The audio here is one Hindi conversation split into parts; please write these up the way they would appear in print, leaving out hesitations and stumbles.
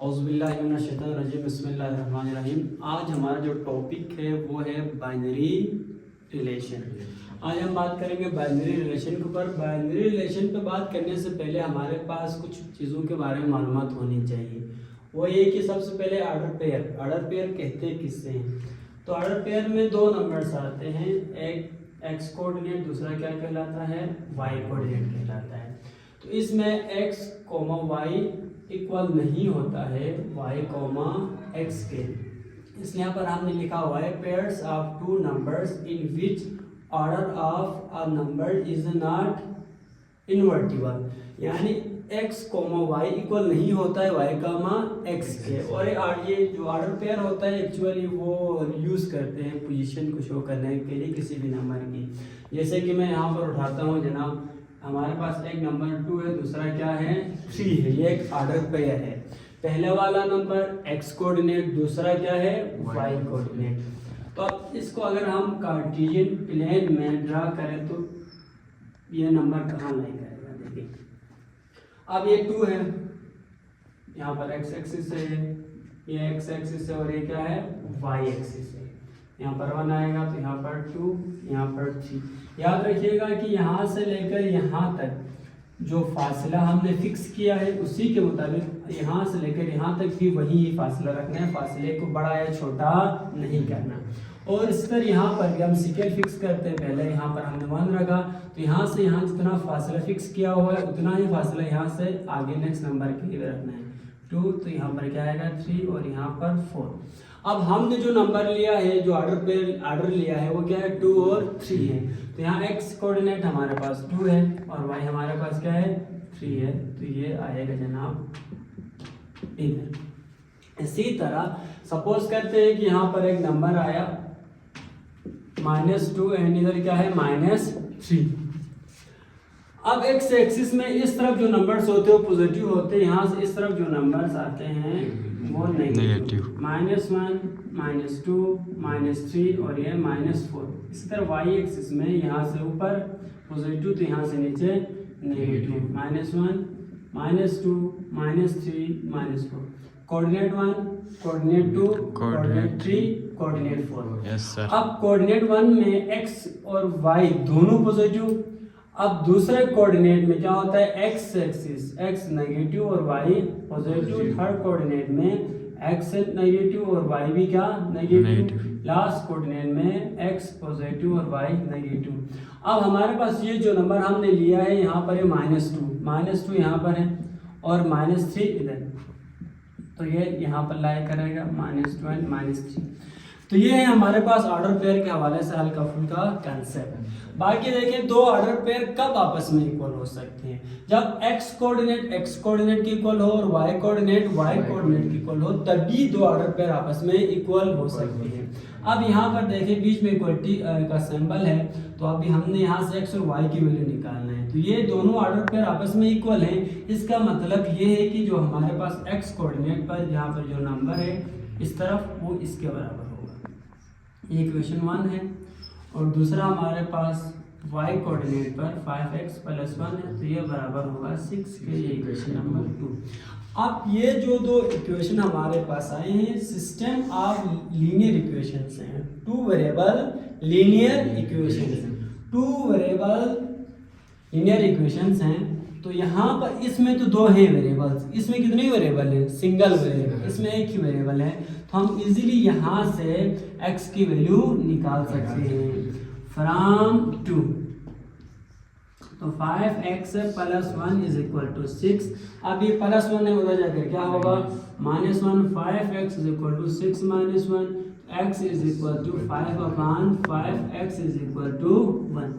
औज़ुबिल्लाहिमिनश्शैतानिर्रजीम बिस्मिल्लाहिर्रहमानिर्रहीम। आज हमारा जो टॉपिक है वो है बाइनरी रिलेशन। आज हम बात करेंगे बाइनरी रिलेशन के ऊपर। बाइनरी रिलेशन पे बात करने से पहले हमारे पास कुछ चीज़ों के बारे में मालूमात होनी चाहिए। वो ये कि सबसे पहले ऑर्डर पेयर कहते हैं किससे हैं। तो ऑर्डर पेयर में दो नंबर्स आते हैं, एक एक्स कोऑर्डिनेट, दूसरा क्या कहलाता है, वाई कोऑर्डिनेट कहलाता है। तो इसमें एक्स कोमा वाई इक्वल नहीं होता है y कॉमा एक्स के, इसलिए यहाँ पर हमने लिखा हुआ है pairs of two numbers in which order of a number is not invertible, यानी x कोमा y इक्वल नहीं होता है y कॉमा x के। और ये जो ऑर्डर पेयर होता है एक्चुअली वो यूज़ करते हैं पोजीशन को शो करने के लिए किसी भी नंबर की। जैसे कि मैं यहाँ पर उठाता हूँ जनाब, हमारे पास एक नंबर 2 है, दूसरा क्या है 3 है, ये एक ऑर्डर पेयर है। पहले वाला नंबर x कोऑर्डिनेट, दूसरा क्या है y कोऑर्डिनेट। तो अब इसको अगर हम कार्टेशियन प्लेन में ड्रा करें तो ये नंबर कहाँ लाई करेगा, देखिए अब ये 2 है, यहाँ पर x एक्सिस है, ये x एक्सिस है, और ये क्या है y एक्सिस है। यहाँ पर 1 आएगा तो यहाँ पर 2, यहाँ पर 3। याद रखिएगा कि यहाँ से लेकर यहाँ तक जो फासला हमने फिक्स किया है उसी के मुताबिक यहाँ से लेकर यहाँ तक भी वही फासला रखना है, फासले को बड़ा या छोटा नहीं करना। और इस पर यहाँ पर भी हम सिकेल फिक्स करते हैं, पहले यहाँ पर हमने 1 रखा तो यहाँ से यहाँ जितना फासला फिक्स किया हुआ है उतना ही फासला यहाँ से आगे नेक्स्ट नंबर के लिए रखना है। 2 तो यहाँ पर क्या आएगा 3 और यहाँ पर 4। अब हमने जो नंबर लिया है, जो ऑर्डर लिया है वो क्या है 2 और 3 है। तो यहाँ x कोऑर्डिनेट हमारे पास 2 है और y हमारे पास क्या है 3 है, तो ये आएगा जनाब इधर। इसी तरह सपोज करते हैं कि यहाँ पर एक नंबर आया -2 एंड इधर क्या है -3। अब x एक्सिस में इस तरफ जो नंबर्स होते हैं वो पॉजिटिव होते हैं, यहाँ से इस तरफ जो नंबर्स आते हैं वो नेगेटिव, -1 -2 -3 और ये -4। इसी तरह y एक्सिस में यहाँ से ऊपर पॉजिटिव तो यहाँ से नीचे negative, -1 -2 -3 -4। Coordinate 1, coordinate 2, coordinate 3, coordinate 4। Yes sir. अब कोऑर्डिनेट 1 में x और y दोनों पॉजिटिव। अब दूसरे कोऑर्डिनेट में क्या होता है x एक्सिस, x नेगेटिव और y पॉजिटिव। थर्ड कोऑर्डिनेट में x नेगेटिव और y भी क्या नेगेटिव। लास्ट कोऑर्डिनेट में x पॉजिटिव और y नेगेटिव। अब हमारे पास ये जो नंबर हमने लिया है यहाँ पर है -2 यहाँ पर है और -3 इधर, तो ये यहाँ पर लाई करेगा -2 एंड -3। तो ये है हमारे पास ऑर्डर पेयर के हवाले से हल्का फुल्का कंसेप्ट। बाकी देखिए दो ऑर्डर पेयर कब आपस में इक्वल हो सकते हैं, जब x कोऑर्डिनेट की इक्वल हो और y कोऑर्डिनेट की इक्वल हो, तभी दो ऑर्डर पेयर आपस में इक्वल हो सकते हैं। अब यहाँ पर देखिए बीच में इक्वलिटी का सिंबल है, तो अभी हमने यहाँ से x और y की वैल्यू निकालना है। तो ये दोनों ऑर्डर पेयर आपस में इक्वल हैं। इसका मतलब ये है कि जो हमारे पास x कोऑर्डिनेट पर यहाँ पर जो नंबर है इस तरफ वो इसके बराबर होगा, ये इक्वेशन 1 है। और दूसरा हमारे पास y कोऑर्डिनेट पर 5x + 1 है, तो ये बराबर होगा 6 के, ये इक्वेशन नंबर 2। अब ये जो दो इक्वेशन हमारे पास आए हैं सिस्टम ऑफ लीनियर इक्वेशंस हैं, 2 वेरिएबल लीनियर इक्वेशंस हैं। तो यहाँ पर इसमें तो 2 हैं वेरिएबल्स, इसमें कितने वेरिएबल हैं, सिंगल वेरिएबल, इसमें एक ही वेरिएबल है। तो हम इजीली यहाँ से x की वैल्यू निकाल सकते हैं फ्रॉम 2। तो 5x + 1 = 6। अब ये +1 है, उधर जाकर क्या होगा -1। 5x = 6 - 1, x = 5/5, x = 1।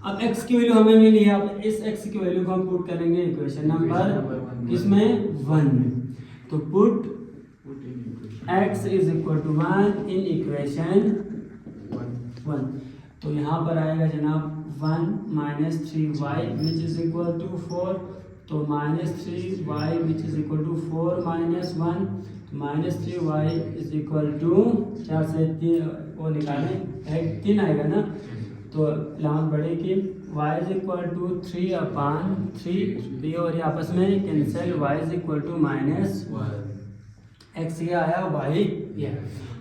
अब x की वैल्यू हमें मिली है, अब इस x की वैल्यू को हम पुट करेंगे इक्वेशन नंबर इसमें 1 में। तो पुट x = 1 इन इक्वेशन 1। तो यहाँ पर आएगा जनाब 1 - 3y = 4। तो -3y = 4 - 1, -3y = क्या से वो निकालें 3 आएगा ना, तो लामत बढ़े कि y = 3/3 और ये आपस में कैंसिल, y = -1 x क्या आया y ये।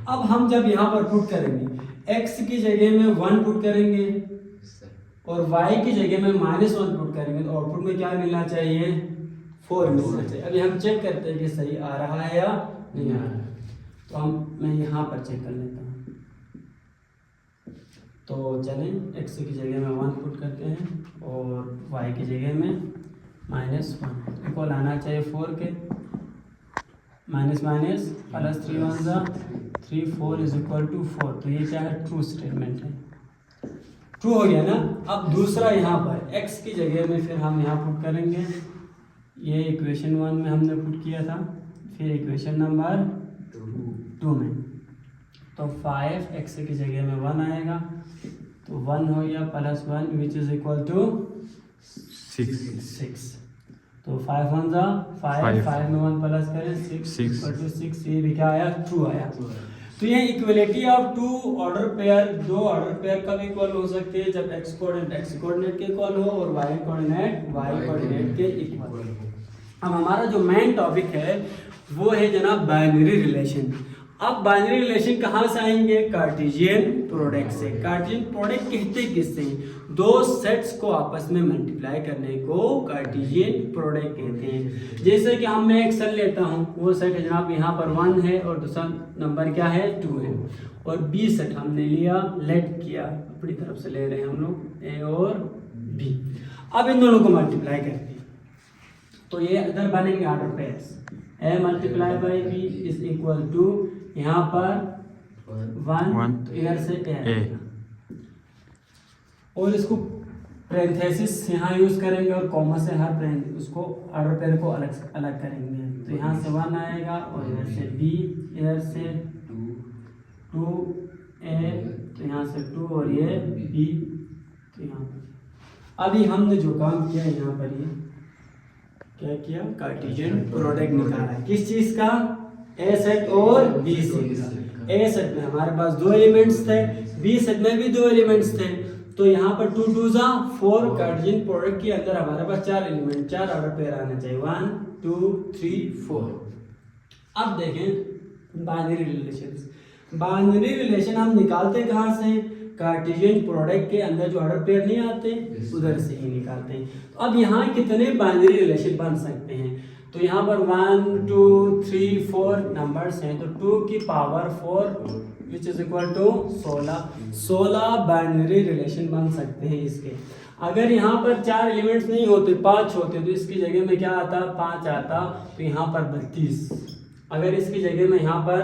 अब हम जब यहाँ पर पुट करेंगे x की जगह में 1 पुट करेंगे और y की जगह में -1 पुट करेंगे तो आउटपुट में क्या मिलना चाहिए 4 मिलना चाहिए। अभी हम चेक करते हैं कि सही आ रहा है या नहीं आ रहा है। तो मैं यहाँ पर चेक कर लेता हूँ। तो चलें x की जगह में 1 पुट करते हैं और y की जगह में -1 इक्वल आना चाहिए 4 के माइनस माइनस प्लस 3 1 जा 3 4 इज इक्वल टू 4। तो ये क्या है ट्रू स्टेटमेंट है, ट्रू हो गया ना। अब दूसरा यहाँ पर x की जगह में फिर हम यहाँ पुट करेंगे, ये इक्वेशन 1 में हमने पुट किया था, फिर इक्वेशन नंबर 2 में तो 5x की जगह में 1 आएगा तो 1 हो गया plus 1 which is equal to 6। तो 5 1 जा 5 5 में 1 प्लस करें 6 इक्वल टू 6। ये भी क्या आया ट्रू आया। तो ये equality of two order pair, दो ऑर्डर पेयर कब इक्वल हो सकते हैं जब x कोऑर्डिनेट x कोऑर्डिनेट के इक्वल हो और y कोऑर्डिनेट y कोऑर्डिनेट के इक्वल हो। अब हमारा जो मेन टॉपिक है वो है जनाब बाइनरी रिलेशन। अब बाइनरी रिलेशन कहाँ से आएंगे, कार्टेशियन प्रोडक्ट से। कार्टेशियन प्रोडक्ट कहते किससे, दो सेट्स को आपस में मल्टीप्लाई करने को कार्टेशियन प्रोडक्ट कहते हैं। जैसे कि हम मैं एक सेट लेता हूँ, वो सेट है जनाब यहाँ पर 1 है और दूसरा नंबर क्या है 2 है, और बी सेट हमने लिया लेट किया, अपनी तरफ से ले रहे हैं हम लोग ए और बी। अब इन दोनों को मल्टीप्लाई करते हैं तो ये इधर बनेंगे order pairs, A multiply by B is equal to यहाँ पर 1 तो इधर से ए और इसको पैरेंथेसिस यहाँ यूज करेंगे और कॉमा से हर उसको ऑर्डर पेयर को अलग अलग करेंगे। तो यहाँ से 1 आएगा और इधर से बी, इधर से 2 ए, तो यहाँ से 2 और ये बी। तो यहाँ पर अभी हमने जो काम किया यहाँ पर ये क्या किया, कार्टेशियन प्रोडक्ट निकाला है किस चीज का, ए सेट और बी सेट। ए सेट में हमारे पास 2 एलिमेंट्स थे, बी सेट में भी 2 एलिमेंट्स थे। तो यहाँ पर 2 2 जा 4, कार्टेशियन प्रोडक्ट के अंदर हमारे पास 4 एलिमेंट, 4 ऑर्डर पेयर आना चाहिए 1 2 3 4। अब देखें बाइनरी रिलेशंस। बाइनरी रिलेशन हम निकालते कहाँ से, कार्टेशियन प्रोडक्ट के अंदर जो ऑर्डर पेयर नहीं आते उधर से ही निकालते हैं। तो अब यहाँ कितने बाइनरी रिलेशन बन सकते हैं, तो यहाँ पर 1 2 3 4 नंबर्स हैं, तो 2 की power 4 which is equal to 16 binary relation बन सकते हैं इसके। अगर यहाँ पर 4 एलिमेंट्स नहीं होते 5 होते तो इसकी जगह में क्या आता 5 आता, तो यहाँ पर 32। अगर इसकी जगह में यहाँ पर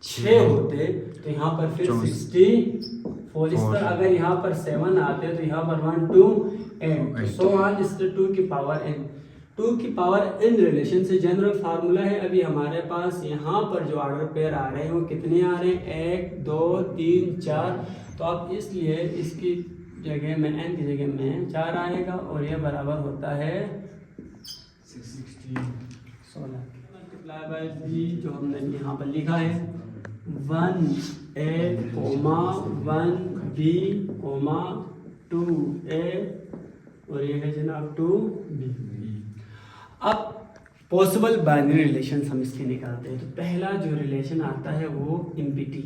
6 होते तो यहाँ पर फिर 64। इस पर अगर यहाँ पर 7 आते तो यहाँ पर 1 2 8 सो ऑन। इस 2 की पावर n, 2 की पावर n रिलेशन से जनरल फार्मूला है। अभी हमारे पास यहाँ पर जो ऑर्डर पेयर आ रहे हैं वो कितने आ रहे हैं 1 2 3 4। तो अब इसलिए इसकी जगह में n की जगह में 4 आएगा और ये बराबर होता है 16 मल्टीप्लाई बाय b जो हमने यहाँ पर लिखा है 1 a, 1 b, 2 a और ये है जनाब 2 b। अब पॉसिबल बाइनरी रिलेशंस हम इसके निकालते हैं। तो पहला जो रिलेशन आता है वो एम्प्टी।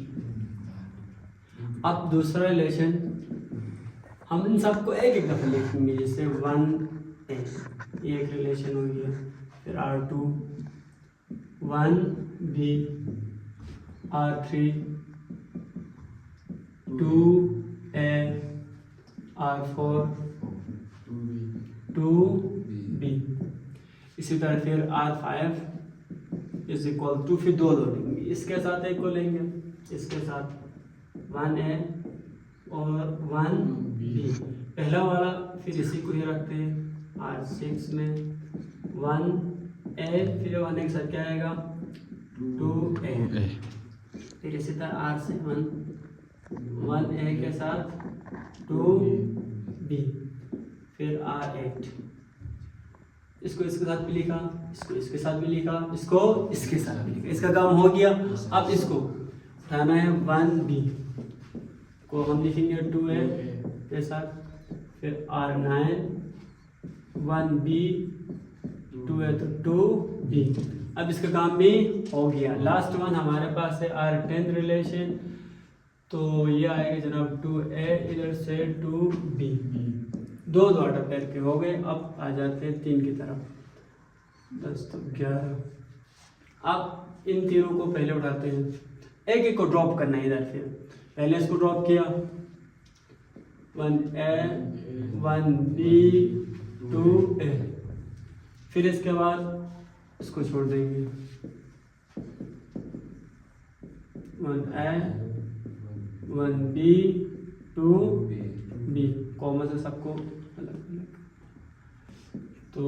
अब दूसरा रिलेशन हम इन सबको एक एक दफा लिखेंगे, जैसे 1 a ये एक रिलेशन हो गया, फिर R2 1 b, R3 2 a, R4 2 b। इसी तरह फिर R5 इज इक्वल टू, फिर 2 लेंगे, इसके साथ एक को लेंगे, इसके साथ 1a और 1b पहला वाला, फिर इसी को ही रखते हैं R6 में 1a, फिर 1 एक साथ क्या आएगा 2a, फिर इसी तरह R7 1a के साथ 2b, फिर R8 इसको इसके साथ भी लिखा, इसको इसके साथ भी लिखा, इसको इसके साथ भी लिखा, इसका काम हो गया। अब इसको उठाना है 1b को हम लिखेंगे 2a के साथ, फिर R9 1b 2 है तो 2b। अब इसका काम भी हो गया। लास्ट वन हमारे पास है R10 रिलेशन, तो ये आएगा जनाब 2a इधर से 2b, दो डॉटर पेयर के हो गए। अब आ जाते हैं 3 की तरफ, 10 तो 11। अब इन तीनों को पहले उठाते हैं, एक एक को ड्रॉप करना है इधर। फिर पहले इसको ड्रॉप किया 1a 1b 2a, फिर इसके बाद इसको छोड़ देंगे 1a 1b 2b, कॉमन से सबको अलग अलग। तो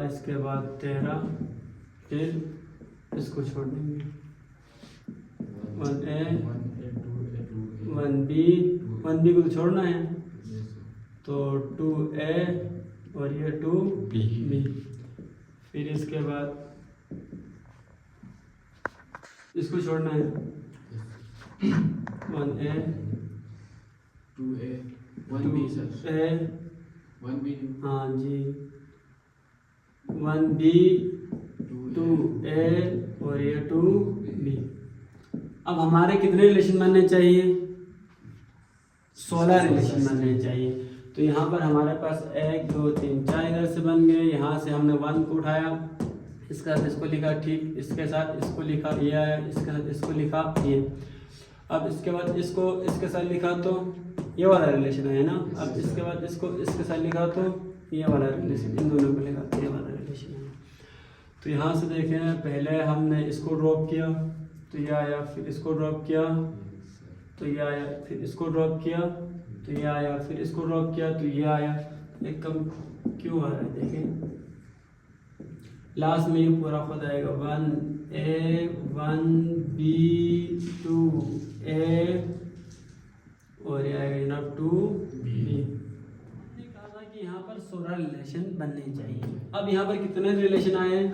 इसके बाद 13, फिर इसको छोड़ देंगे 1a 1b को तो छोड़ना है, तो 2a और ये 2b। फिर इसके बाद इसको छोड़ना है 1a 2a 1b sir 1b हाँ जी 1b 2a और ये 2b। अब हमारे कितने रिलेशन बनने चाहिए? 16 रिलेशन बनने चाहिए। तो यहाँ पर हमारे पास 1 2 3 4 इधर से बन गए। यहाँ से हमने 1 को उठाया, इसके साथ इसको लिखा, ठीक, इसके साथ इसको लिखा, ये आया, इसके साथ इसको लिखा, ये। अब इसके बाद इसको इसके साथ लिखा तो ये वाला रिलेशन है ना। अब इसके बाद इसको इसके साथ लिखा तो ये वाला रिलेशन, इन दोनों को लिखा तो ये वाला रिलेशन है। तो यहाँ से देखें, पहले हमने इसको ड्रॉप किया तो ये आया, फिर इसको ड्रॉप किया तो ये आया, फिर इसको ड्रॉप किया तो ये आया, फिर इसको ड्रॉप किया तो ये आया। एक कम क्यों आ रहा है देखें, लास्ट में ये पूरा खुद आएगा 1a 1b 2a और ये आएगा जनाब 2b। कहा था कि यहाँ पर 16 रिलेशन बनने चाहिए। अब यहाँ पर कितने रिलेशन आए?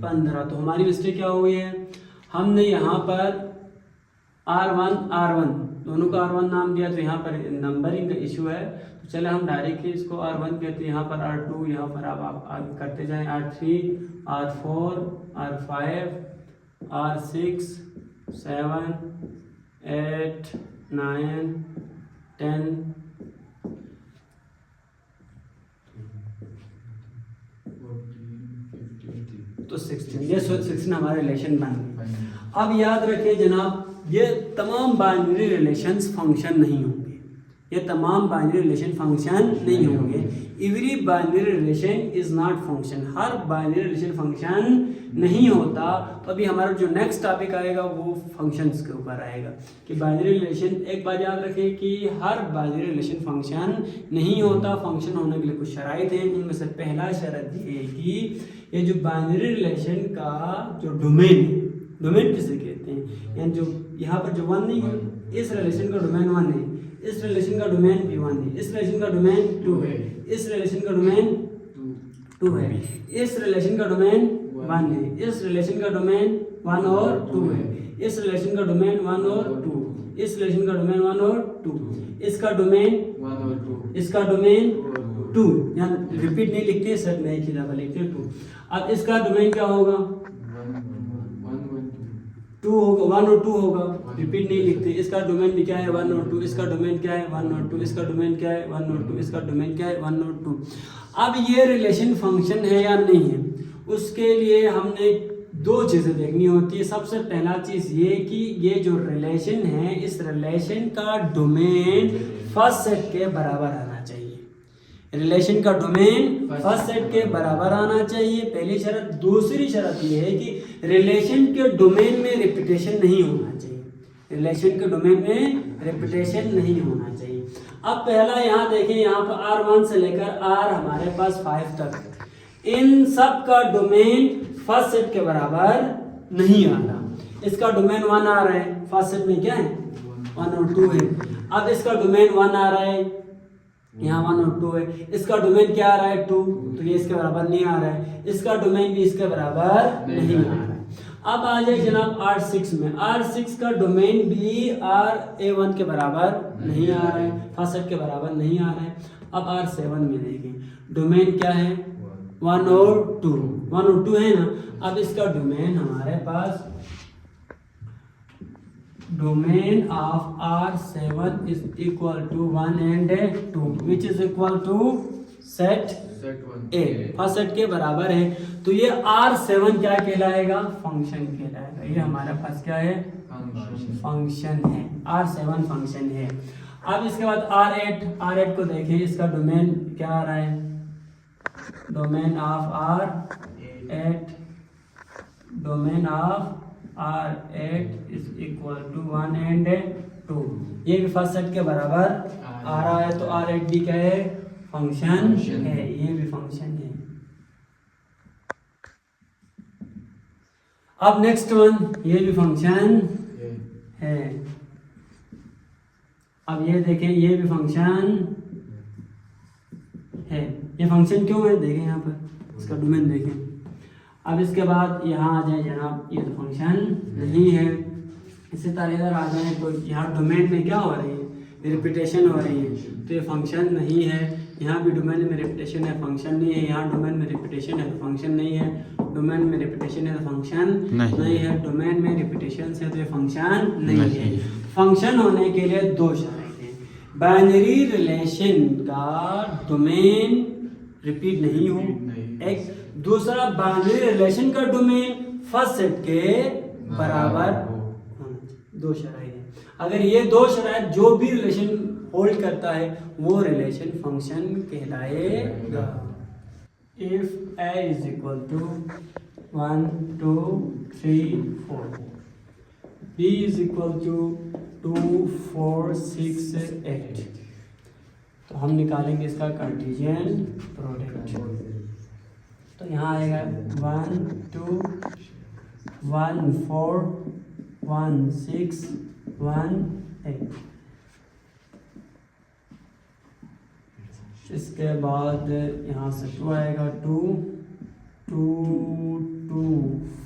15। तो हमारी मिस्टेक क्या हुई है, हमने यहाँ पर R1 दोनों का R1 नाम दिया, तो यहाँ पर नंबरिंग का इशू है। तो चले हम डायरेक्टली इसको R1 कहते हैं, यहाँ पर R2, यहाँ पर आप आगे करते जाएं R3 R4 R5 R6 7 8 9 10 तो 16। ये 16 हमारे रिलेशन बन गए। अब याद रखिए जनाब, ये तमाम बाइनरी रिलेशंस फंक्शन नहीं होंगे, ये तमाम बाइनरी रिलेशन फंक्शन नहीं होंगे। Every binary relation is not function, her binary relation function नहीं होता। तो अभी हमारा जो नेक्स्ट टॉपिक आएगा वो फंक्शंस के ऊपर आएगा कि बाइनरी रिलेशन। एक बात याद रखें कि हर बाइनरी रिलेशन फंक्शन नहीं होता। फंक्शन होने के लिए कुछ शराइत हैं, उनमें से पहला शर्त ये है कि ये जो बाइनरी रिलेशन का जो डोमेन है, डोमेन किसे कहते हैं, यानी जो यहाँ पर जो 1 नहीं है, इस रिलेशन का डोमेन 1 है, इस रिलेशन का डोमेन भी 1 है, इस रिलेशन का डोमेन 2 है, इस रिलेशन का डोमेन 2 है, इस रिलेशन का डोमेन 1 है, इस रिलेशन का डोमेन 1 और 2 है, इस रिलेशन का डोमेन 1 और 2, इस रिलेशन का डोमेन 1 और 2, इसका डोमेन 1 और 2, इसका डोमेन 2, यहाँ रिपीट नहीं लिखते, सर नहीं की दफा लिखते 2। अब इसका डोमेन क्या होगा? 2 होगा, 1 और 2 होगा, रिपीट नहीं लिखते। इसका डोमेन भी क्या है? 1 और 2। इसका डोमेन क्या है? 1 और 2। इसका डोमेन क्या है? 1 और 2। इसका डोमेन क्या है? 1 और 2। अब ये रिलेशन फंक्शन है या नहीं है, उसके लिए हमने 2 चीज़ें देखनी होती है। सबसे पहला चीज़ ये कि ये जो रिलेशन है, इस रिलेशन का डोमेन फर्स्ट सेट के बराबर आना चाहिए। रिलेशन का डोमेन फर्स्ट सेट के बराबर आना चाहिए, पहली शर्त। दूसरी शर्त ये है कि रिलेशन के डोमेन में रिपीटेशन नहीं होना चाहिए, रिलेशन के डोमेन में रिपीटेशन नहीं होना चाहिए। अब पहला यहाँ देखें, यहाँ पर R1 से लेकर R हमारे पास 5 तक, इन सब का डोमेन फर्स्ट सेट के बराबर नहीं आ रहा। इसका डोमेन 1 आ रहा है, फर्स्ट सेट में क्या है? 1 और 2 है। अब इसका डोमेन 1 आ रहा है, यहाँ 1 और 2 है। इसका डोमेन क्या आ रहा है? 2, तो ये इसके बराबर नहीं आ रहा है। इसका डोमेन भी इसके बराबर नहीं आ रहा है। अब आ जाए जनाब R6 में, R6 का डोमेन भी RA1 के बराबर नहीं आ रहा है, फर्स्ट सेट के बराबर नहीं आ रहा है। अब R7 में देखें, डोमेन क्या है? 1 और 2 है ना। अब इसका डोमेन हमारे पास, domain of R7 is equal to 1 and 2 which is equal to set set A, first set के बराबर है। तो ये R7 क्या कहलाएगा? फंक्शन कहलाएगा। ये हमारे पास क्या है? फंक्शन है। R7 फंक्शन है। अब इसके बाद R8 को देखें, इसका डोमेन क्या आ रहा है? Domain of R8 is equal to 1 and 2। ये भी फर्स्ट सेट के बराबर आ रहा है, तो R8 भी क्या है? फंक्शन है। ये भी फंक्शन है। अब नेक्स्ट वन, ये भी फंक्शन है। अब ये देखें, ये भी फंक्शन है। ये फंक्शन क्यों है? देखें यहाँ पर, इसका डोमेन देखें। अब इसके बाद यहाँ आ जाए जनाब, ये तो फंक्शन नहीं है। इसी तरह इधर आ जाए तो यहाँ डोमेन में क्या हो रही है? रिपीटेशन हो रही है, तो ये फंक्शन नहीं है। यहाँ भी डोमेन में रिपीटेशन है, फंक्शन नहीं है। यहाँ डोमेन में रिपीटेशन है तो फंक्शन नहीं है। डोमेन में रिपीटेशन है तो फंक्शन नहीं है। डोमेन में रिपीटेशन है तो ये फंक्शन नहीं है। फंक्शन होने के लिए दो शर्त हैं। बाइनरी रिलेशन का डोमेन रिपीट नहीं हो, एक। दूसरा, बाइनरी रिलेशन का डोमेन फर्स्ट सेट के बराबर होना। दो शर्त है। अगर ये दो शर्त जो भी रिलेशन होल्ड करता है वो रिलेशन फंक्शन कहलाएगा। If a is equal to 1 2 3 4, b is equal to 2 4 6 8, तो हम निकालेंगे इसका कार्टेशियन प्रोडक्ट। तो यहाँ आएगा 1 2 1 4 1 6 1 8। इसके बाद यहाँ से 2 आएगा, 2 2 2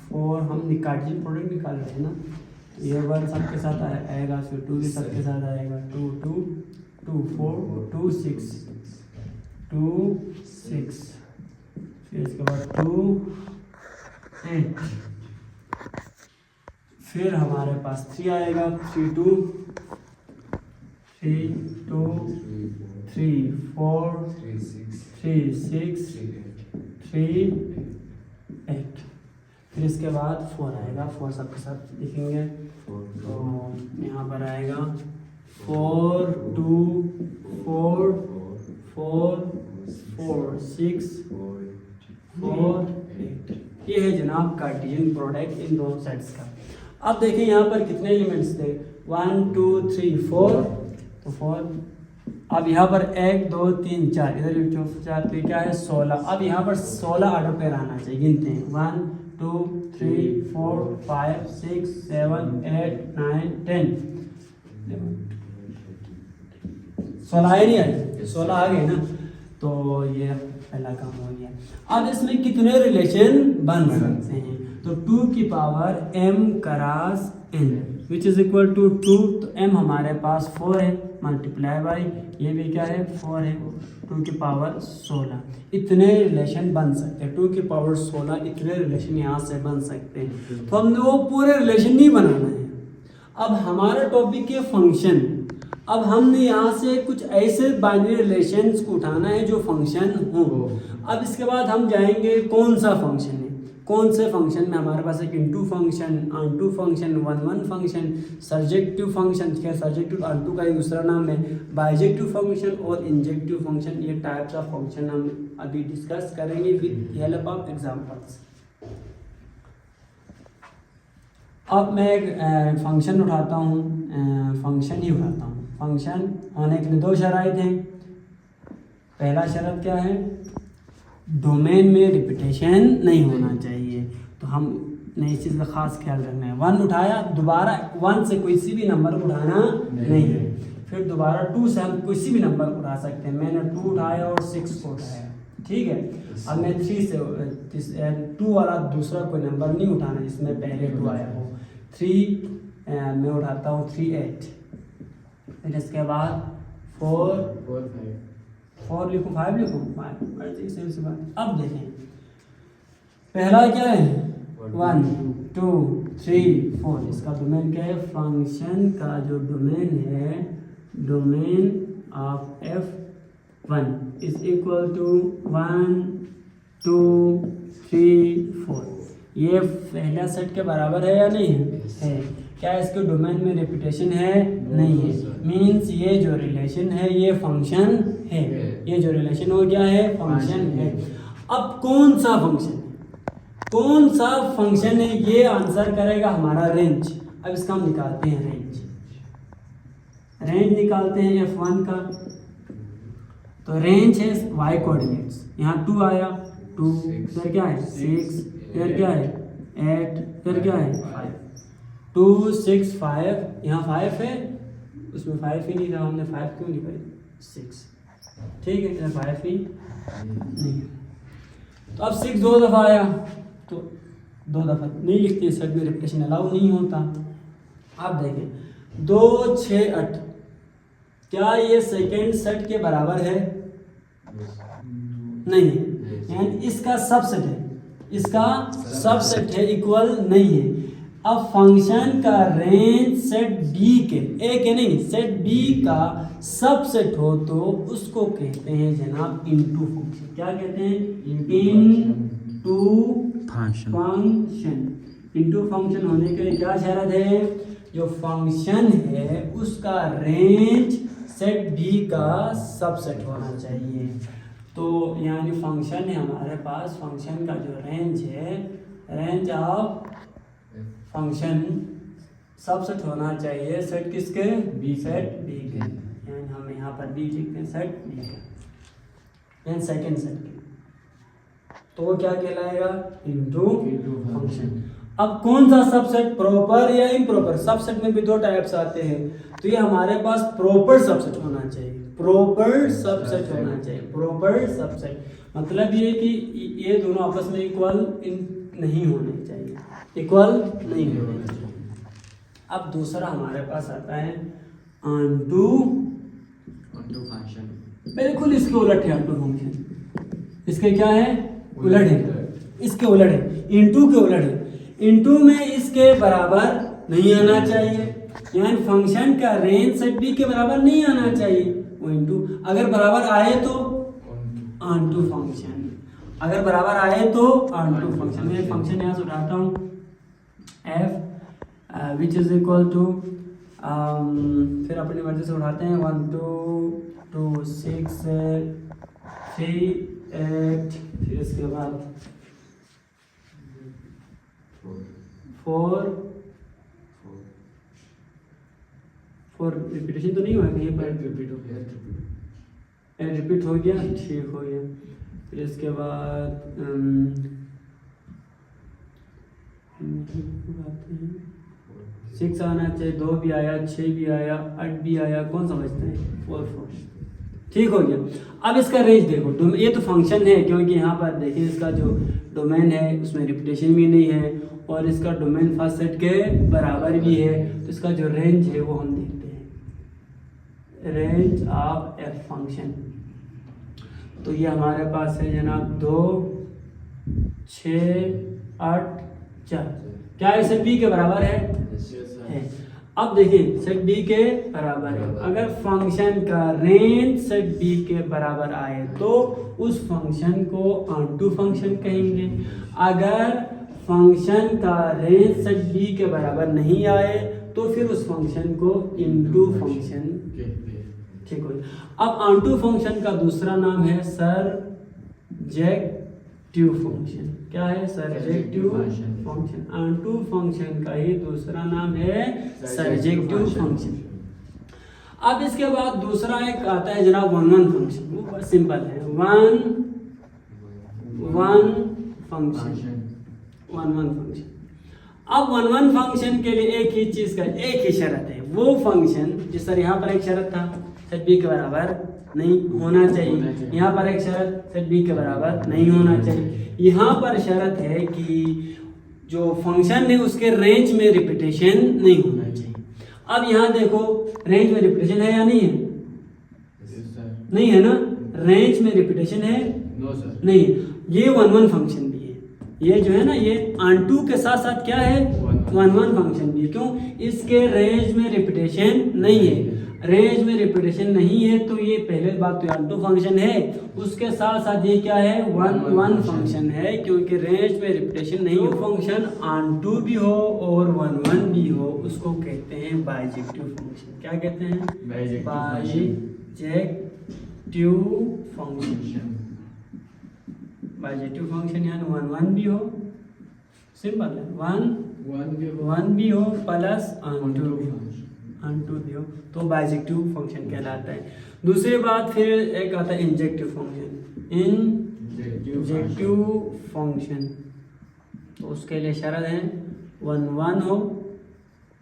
4। हम कार्टेशियन प्रोडक्ट निकाल रहे हैं ना, तो ये 1 सबके साथ आएगा, फिर 2 भी सबके साथ आएगा। 2 2 2 4 2 6 2 6, फिर इसके बाद 2 8, फिर हमारे पास 3 आएगा, 3 2 3 2 3 4 3 6 3 8, फिर इसके बाद 4 आएगा। 4 सबके साथ लिखेंगे, तो यहाँ पर आएगा 4 2 4 4 4 6 4 8। ये है जनाब कार्टेशियन प्रोडक्ट इन दोनों सेट्स का। अब देखिए यहाँ पर कितने एलिमेंट्स थे? 1 2 3 4, तो 4। अब यहाँ पर 1 2 3 4, इधर 4 तो क्या है? 16। अब यहाँ पर 16 ऑर्डर पे रहना चाहिए। गिनते हैं 1 2 3 4 5 6 7 8 9 10। 16 ही नहीं आए, 16 आ गए ना, तो ये पहला काम हो गया। अब इसमें कितने रिलेशन बन सकते हैं? तो 2 की power m cross n which is equal to 2। तो m हमारे पास 4 है, मल्टीप्लाई बाई ये भी क्या है? 4 है। 2 की पावर 16। इतने रिलेशन बन सकते हैं। 2 की पावर 16 इतने रिलेशन यहाँ से बन सकते हैं। तो हमने वो पूरे रिलेशन नहीं बनाना है। अब हमारा टॉपिक है फंक्शन। अब हमने यहाँ से कुछ ऐसे बाइनरी रिलेशंस को उठाना है जो फंक्शन हो। अब इसके बाद हम जाएंगे कौन सा फंक्शन है, कौन से फंक्शन में हमारे पास एक into function, onto function, one one function, surjective function, क्या सर्जेक्टिव ऑनटू का एक दूसरा नाम है, बाइजेक्टिव फंक्शन और इंजेक्टिव फंक्शन। ये टाइप्स ऑफ फंक्शन हम अभी डिस्कस करेंगे विद हेल्प ऑफ एग्जांपल्स। अब मैं एक फंक्शन उठाता हूँ, फंक्शन ही उठाता हूँ। फंक्शन होने के लिए दो शर्त हैं। पहला शर्त क्या है? डोमेन में रिपीटेशन नहीं होना चाहिए। तो हम ने इस चीज़ का खास ख्याल रखना है। 1 उठाया, दोबारा 1 से कोई सी भी नंबर उठाना नहीं है। फिर दोबारा 2 से हम किसी भी नंबर उठा सकते हैं। मैंने 2 उठाया और 6 को उठाया, ठीक है। अब मैं 3 से 2 वाला दूसरा कोई नंबर नहीं उठाना जिसमें पहले 2 आया हो। 3 मैं उठाता हूँ 3 8। फिर इसके बाद 4 लिखूँ, 5 लिखूँ, 5 से बात। अब देखें पहला क्या है 1 2 3 4, इसका डोमेन क्या है, फंक्शन का जो डोमेन है, domain of f1 is equal to 1 2 3 4। ये पहला सेट के बराबर है या नहीं है? क्या इसके डोमेन में रिपीटेशन है? नहीं है। मीन्स ये जो रिलेशन है ये फंक्शन है, ये जो रिलेशन हो गया है फंक्शन है। अब कौन सा फंक्शन है, कौन सा फंक्शन है, ये आंसर करेगा हमारा रेंज। अब इसका हम निकालते हैं रेंज, रेंज निकालते हैं f1 का। तो रेंज है y कोऑर्डिनेट्स, यहाँ 2 आया 2, फिर क्या है 6, फिर क्या है 8, फिर क्या है 5, 2 6 5, यहाँ 5 है, उसमें 5 ही नहीं था, हमने 5 क्यों लिखा 6, ठीक है, इधर 5 ही नहीं है। तो अब 6 2 दफ़ा आया तो 2 दफ़ा नहीं लिखते, सेट में रिपीटेशन अलाउ नहीं होता। अब देखें 2 6 8, क्या ये सेकेंड सेट के बराबर है? नहीं है, यानी इसका सबसेट है, इसका सबसेट है, इक्वल नहीं है। अब फंक्शन का रेंज सेट बी के, ए के नहीं, सेट बी का सबसेट हो तो उसको कहते हैं जनाब इनटू फंक्शन। क्या कहते हैं? Into function. इनटू फंक्शन होने के लिए क्या शर्त है? जो फंक्शन है उसका रेंज सेट बी का सबसेट होना चाहिए। तो यानी फंक्शन है हमारे पास, फंक्शन का जो रेंज है, रेंज ऑफ फंक्शन सबसेट होना चाहिए सेट किसके? बी, सेट बी के। यानी हम यहाँ पर बी लिखते हैं, सेट बी के, यानी सेकेंड सेट के। तो वो क्या कहलाएगा? Into function. अब कौन सा सबसेट, प्रॉपर या इम्प्रॉपर? सबसेट में भी 2 टाइप्स आते हैं, तो ये हमारे पास प्रॉपर सबसेट होना चाहिए, प्रॉपर सबसेट होना चाहिए। प्रॉपर सबसेट मतलब ये कि ये दोनों आपस में इक्वल नहीं होने चाहिए, इक्वल नहीं होने चाहिए। अब दूसरा हमारे पास आता है ऑनटू फंक्शन, बिल्कुल इसके उलट है ऑनटू फंक्शन। इसके क्या है? उलट है, इसके उलट है, इनटू के उलट है। इनटू में इसके बराबर नहीं आना चाहिए, यानी फंक्शन का रेंज सेट बी के बराबर नहीं आना चाहिए, वो इनटू। अगर बराबर आए तो ऑनटू फंक्शन, अगर बराबर आए तो ऑनटू फंक्शन। मैं फंक्शन यहाँ से उठाता हूँ f which is equal to, फिर अपनी मर्जी से उठाते हैं 1 2 2 6 3 8, फिर इसके बाद 4 रिपीटेशन तो नहीं हुआ कहीं पर? रिपीट हो गया, ठीक हो गया। फिर इसके बाद 6 आना चाहिए, 2 भी आया, 6 भी आया, 8 भी आया, कौन समझते हैं? 4 ठीक हो गया। अब इसका रेंज देखो, ये तो फंक्शन है क्योंकि यहाँ पर देखिए इसका जो डोमेन है उसमें रिपीटेशन भी नहीं है और इसका डोमेन फर्स्ट सेट के बराबर भी है, तो इसका जो रेंज है वो हम देखते हैं, रेंज ऑफ एफ फंक्शन। तो ये हमारे पास है जनाब 2 6 8 4, क्या है सेट बी के बराबर है। अब देखिए सेट बी के बराबर है, अगर फंक्शन का रेंज सेट बी के बराबर आए तो उस फंक्शन को ऑनटू फंक्शन कहेंगे। अगर फंक्शन का रेंज सेट बी के बराबर नहीं आए तो फिर उस फंक्शन को इनटू फंक्शन, ठीक हो। अब ऑनटू फंक्शन का दूसरा नाम है सरजेक्टिव फंक्शन। क्या है? सरजेक्टिव फंक्शन। ऑनटू फंक्शन का ही दूसरा नाम है सरजेक्टिव फंक्शन। अब इसके बाद दूसरा एक आता है जनाब 1 1 फंक्शन, वो बहुत सिंपल है, 1 1 फंक्शन, 1 1 फंक्शन। अब 1 1 फंक्शन के लिए एक ही चीज का एक ही शर्त है, वो फंक्शन जिस तरह यहाँ पर एक शर्त था सेट बी के बराबर नहीं होना चाहिए, यहाँ पर एक शर्त सेट बी के बराबर नहीं होना चाहिए, यहाँ पर शर्त है कि जो फंक्शन है उसके रेंज में रिपीटेशन नहीं होना चाहिए। अब यहाँ देखो रेंज में रिपीटेशन है या नहीं है? नहीं है ना, रेंज में रिपीटेशन है? नो सर, नहीं। ये 1 1 फंक्शन भी है, ये जो है ना ये ऑन टू के साथ साथ क्या है, वन वन फंक्शन भी है। क्यों? इसके रेंज में रिपीटेशन नहीं है। रेंज में रिपीटेशन नहीं है तो ये पहले बात तो ऑन टू फंक्शन है, उसके साथ साथ ये क्या है, वन वन फंक्शन है, क्योंकि रेंज में रिपीटेशन नहीं है। फंक्शन ऑन टू भी हो और वन वन भी हो उसको कहते हैं बाइजेक्टिव फंक्शन। क्या कहते हैं? Bijective function. बाइजेक्टिव फंक्शन यानी वन वन भी हो, सिंपल है, वन भी हो प्लस ऑन टू भी हो तो बाइजेक्टिव फंक्शन कहलाता है। दूसरी बात फिर एक आता है इंजेक्टिव फंक्शन। इंजेक्टिव फंक्शन तो उसके लिए शर्त है वन वन हो,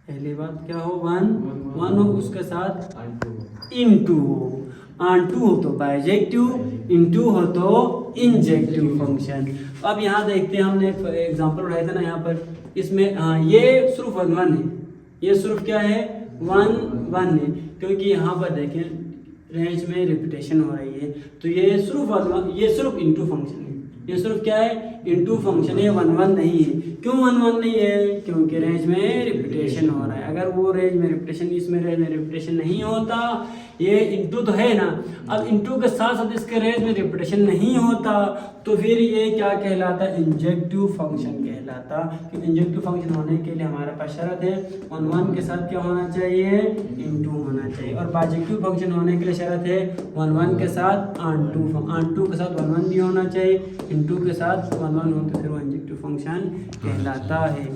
पहली बात क्या हो, वन हो, उसके साथ इनटू हो। ऑन टू हो तो बाइजेक्टिव, इनटू हो तो इंजेक्टिव फंक्शन। अब यहाँ देखते हैं, हमने एक एग्जांपल उठाया था ना यहाँ पर, इसमें हाँ ये सिर्फ वन वन है, ये सिर्फ क्या है, वन वन है, क्योंकि यहाँ पर देखें रेंज में रिपीटेशन हो रही है तो ये सिर्फ वन वन, ये सिर्फ इनटू फंक्शन है, ये सिर्फ क्या है, इनटू फंक्शन है, वन वन नहीं है। क्यों वन वन नहीं है? क्योंकि रेंज में रिपीटेशन हो रहा है। अगर वो रेंज में रिपीटेशन, इसमें रेंज में रिपीटेशन नहीं होता, ये इनटू तो है ना, अब इनटू के साथ साथ इसके रेंज में रिपीटेशन नहीं होता तो फिर ये क्या कहलाता, इंजेक्टिव फंक्शन कहलाता। कि इंजेक्टिव फंक्शन होने के लिए हमारे पास शर्त है वन वन के साथ क्या होना चाहिए, इनटू होना चाहिए, और बाइजेक्टिव फंक्शन होने के लिए शर्त है वन वन के साथ ऑन टू के साथ वन वन भी होना चाहिए, इनटू के साथ वन वन हो तो फिर वो इंजेक्टिव फंक्शन कहलाता है।